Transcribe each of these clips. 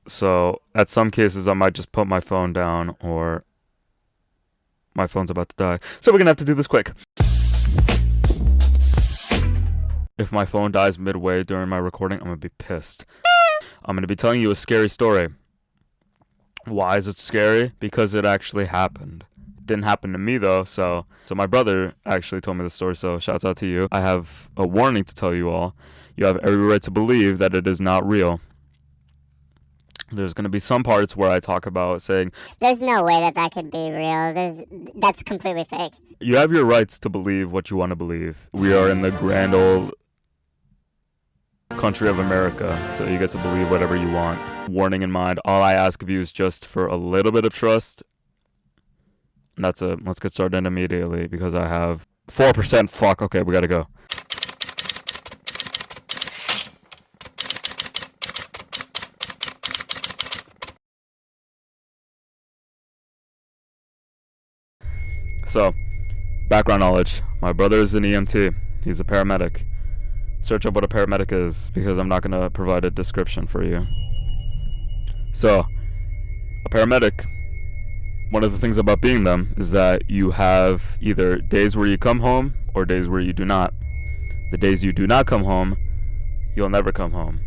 So at some cases, I might just put my phone down or my phone's about to die. So we're gonna have to do this quick. If my phone dies midway during my recording, I'm gonna be pissed. I'm gonna be telling you a scary story. Why is it scary? Because it actually happened. It didn't happen to me though, so my brother actually told me the story, so shouts out to you. I have a warning to tell you all. You have every right to believe that it is not real. There's going to be some parts where I talk about saying, There's no way that could be real. That's completely fake. you have your rights to believe what you want to believe. We are in the grand old country of America, so you get to believe whatever you want. Warning in mind, all I ask of you is just for a little bit of trust. And that's it. Let's get started immediately because I have 4%. Fuck. Okay, we gotta go. So, background knowledge. My brother is an EMT. He's a paramedic. Search up what a paramedic is because I'm not going to provide a description for you. So, a paramedic, one of the things about being them is that you have either days where you come home or days where you do not. The days you do not come home, you'll never come home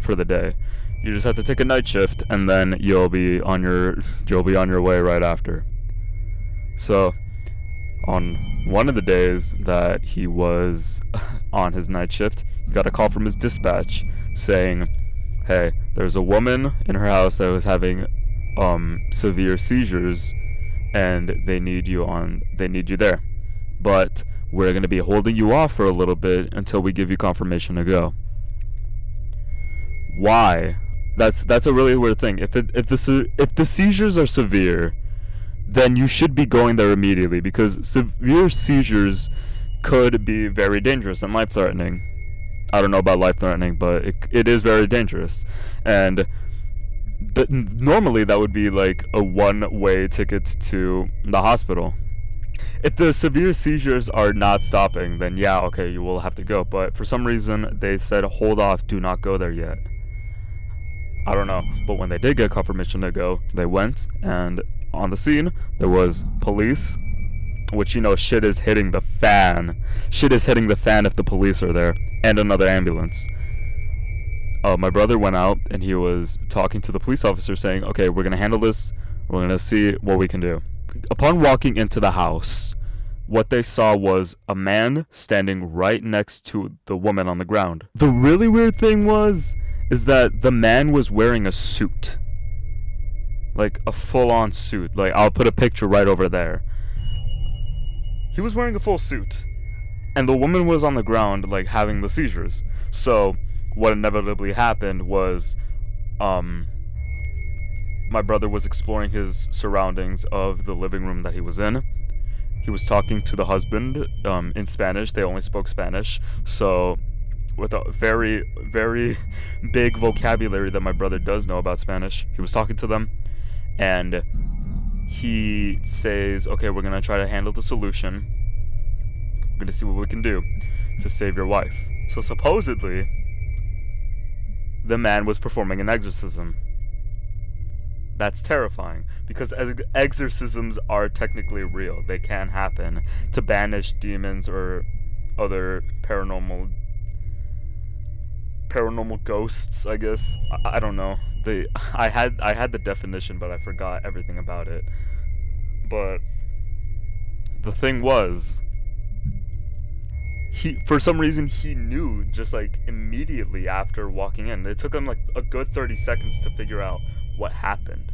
for the day. You just have to take a night shift and then you'll be on your way right after. So, on one of the days that he was on his night shift, he got a call from his dispatch saying, hey, there's a woman in her house that was having severe seizures and they need you there. But we're going to be holding you off for a little bit until we give you confirmation to go. Why? That's a really weird thing. If the seizures are severe, then you should be going there immediately because severe seizures could be very dangerous and life-threatening. I don't know about life-threatening, but it is very dangerous. And normally that would be like a one-way ticket to the hospital. If the severe seizures are not stopping, then yeah, okay, you will have to go. But for some reason, they said, hold off, do not go there yet. I don't know. But when they did get confirmation to go, they went, and on the scene, there was police, which, shit is hitting the fan. Shit is hitting the fan if the police are there, and another ambulance. My brother went out, and he was talking to the police officer saying, okay, we're going to handle this. We're going to see what we can do. Upon walking into the house, what they saw was a man standing right next to the woman on the ground. The really weird thing is that the man was wearing a suit. Like a full-on suit. Like, I'll put a picture right over there. He was wearing a full suit. And the woman was on the ground, like, having the seizures. So, what inevitably happened was, my brother was exploring his surroundings of the living room that he was in. He was talking to the husband, in Spanish. They only spoke Spanish. So, with a very, very big vocabulary that my brother does know about Spanish, he was talking to them. And he says, okay, we're going to try to handle the solution. We're going to see what we can do to save your wife. So supposedly, the man was performing an exorcism. That's terrifying, because exorcisms are technically real. They can happen to banish demons or other paranormal ghosts, I guess. I don't know. I had the definition, but I forgot everything about it. But the thing was, for some reason he knew just like immediately after walking in. It took him like a good 30 seconds to figure out what happened.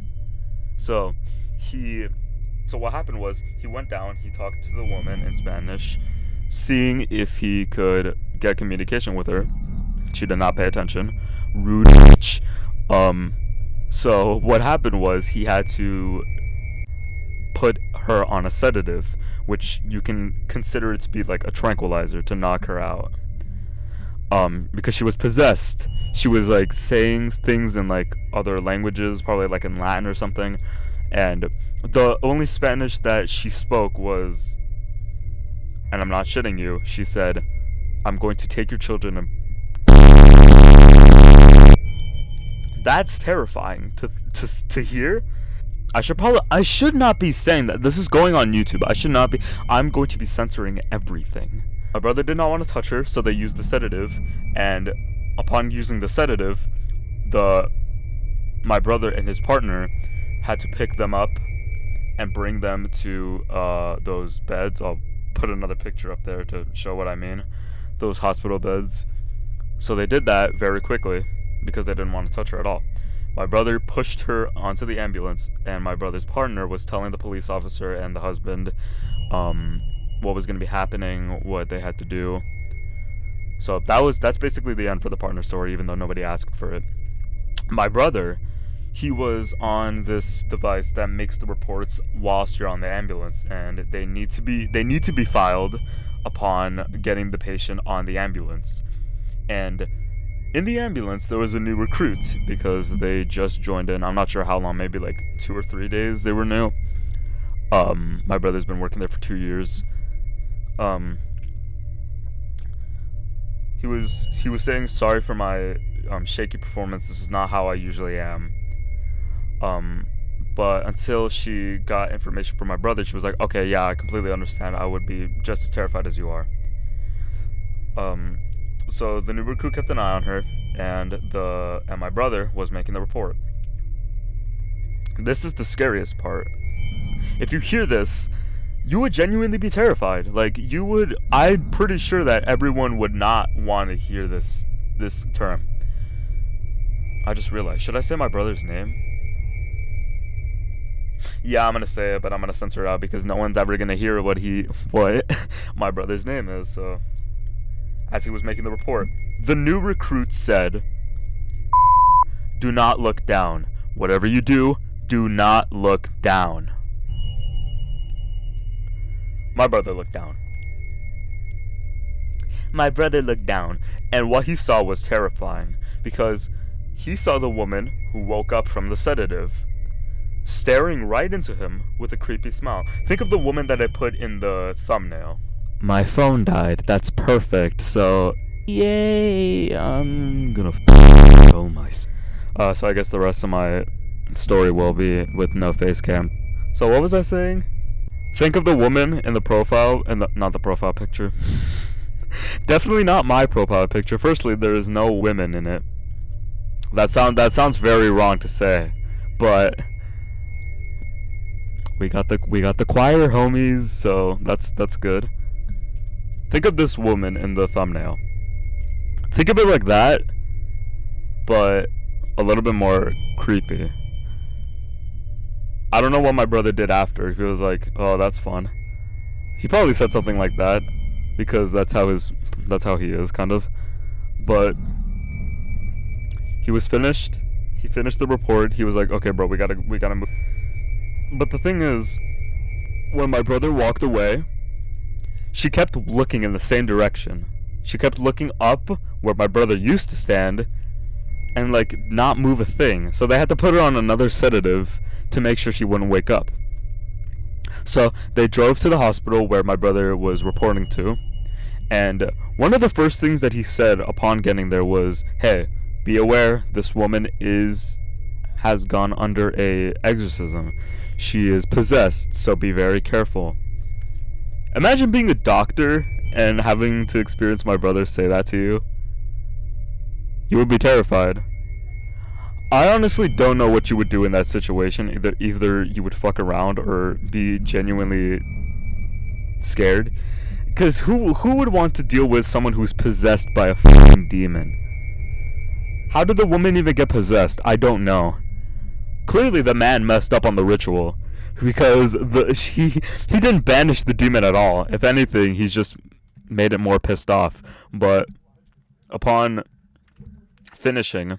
So what happened was he went down, he talked to the woman in Spanish, seeing if he could get communication with her. She did not pay attention. Rude bitch. So what happened was he had to put her on a sedative, which you can consider it to be like a tranquilizer to knock her out. Because she was possessed. She was like saying things in like other languages, probably like in Latin or something. And the only Spanish that she spoke was, and I'm not shitting you, she said, I'm going to take your children and That's terrifying to hear. I should not be saying that. This is going on YouTube. I'm going to be censoring everything. My brother did not want to touch her, so they used the sedative, and upon using the sedative, my brother and his partner had to pick them up and bring them to those beds. I'll put another picture up there to show what I mean. Those hospital beds. So they did that very quickly because they didn't want to touch her at all. My brother pushed her onto the ambulance, and my brother's partner was telling the police officer and the husband what was going to be happening, what they had to do. So that's basically the end for the partner story, even though nobody asked for it. My brother, he was on this device that makes the reports whilst you're on the ambulance, and they need to be filed upon getting the patient on the ambulance. And in the ambulance, there was a new recruit because they just joined in. I'm not sure how long, maybe like 2 or 3 days they were new. My brother's been working there for 2 years. He was saying sorry for my shaky performance. This is not how I usually am. But until she got information from my brother, she was like, okay, yeah, I completely understand. I would be just as terrified as you are. So the new recruit kept an eye on her, and my brother was making the report. This is the scariest part. If you hear this, you would genuinely be terrified. Like, I'm pretty sure that everyone would not want to hear this term. I just realized, should I say my brother's name? Yeah, I'm gonna say it, but I'm gonna censor it out because no one's ever gonna hear what my brother's name is. So, as he was making the report, the new recruit said, "Do not look down. Whatever you do not look down." My brother looked down. My brother looked down, and what he saw was terrifying because he saw the woman who woke up from the sedative staring right into him with a creepy smile. Think of the woman that I put in the thumbnail. My phone died. That's perfect. So, yay! I'm gonna kill myself. So I guess the rest of my story will be with no face cam. So what was I saying? Think of the woman in the profile, not the profile picture. Definitely not my profile picture. Firstly, there is no women in it. That sounds very wrong to say, but we got the choir, homies. So that's good. Think of this woman in the thumbnail. Think of it like that, but a little bit more creepy. I don't know what my brother did after. He was like, "Oh, that's fun." He probably said something like that because that's how he is, kind of. But he was finished. He finished the report. He was like, "Okay, bro, we gotta move." But the thing is, when my brother walked away, she kept looking in the same direction. She kept looking up where my brother used to stand and like not move a thing. So they had to put her on another sedative to make sure she wouldn't wake up. So they drove to the hospital where my brother was reporting to, and one of the first things that he said upon getting there was, "Hey, be aware, this woman has gone under a exorcism. She is possessed, so be very careful." Imagine being a doctor and having to experience my brother say that to you. You would be terrified. I honestly don't know what you would do in that situation. Either you would fuck around or be genuinely scared. Because who would want to deal with someone who's possessed by a fucking demon? How did the woman even get possessed? I don't know. Clearly the man messed up on the ritual. Because he didn't banish the demon at all. If anything, he's just made it more pissed off. But upon finishing,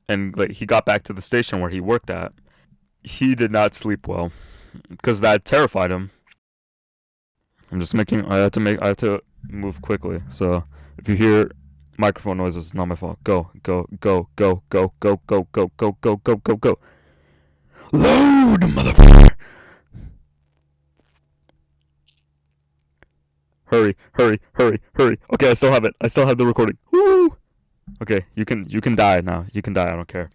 and like he got back to the station where he worked at, he did not sleep well because that terrified him. I had to move quickly. So if you hear microphone noises, it's not my fault. Go. Load, motherfucker. Hurry. Okay, I still have it. I still have the recording. Woo! Okay, you can die now. You can die. I don't care.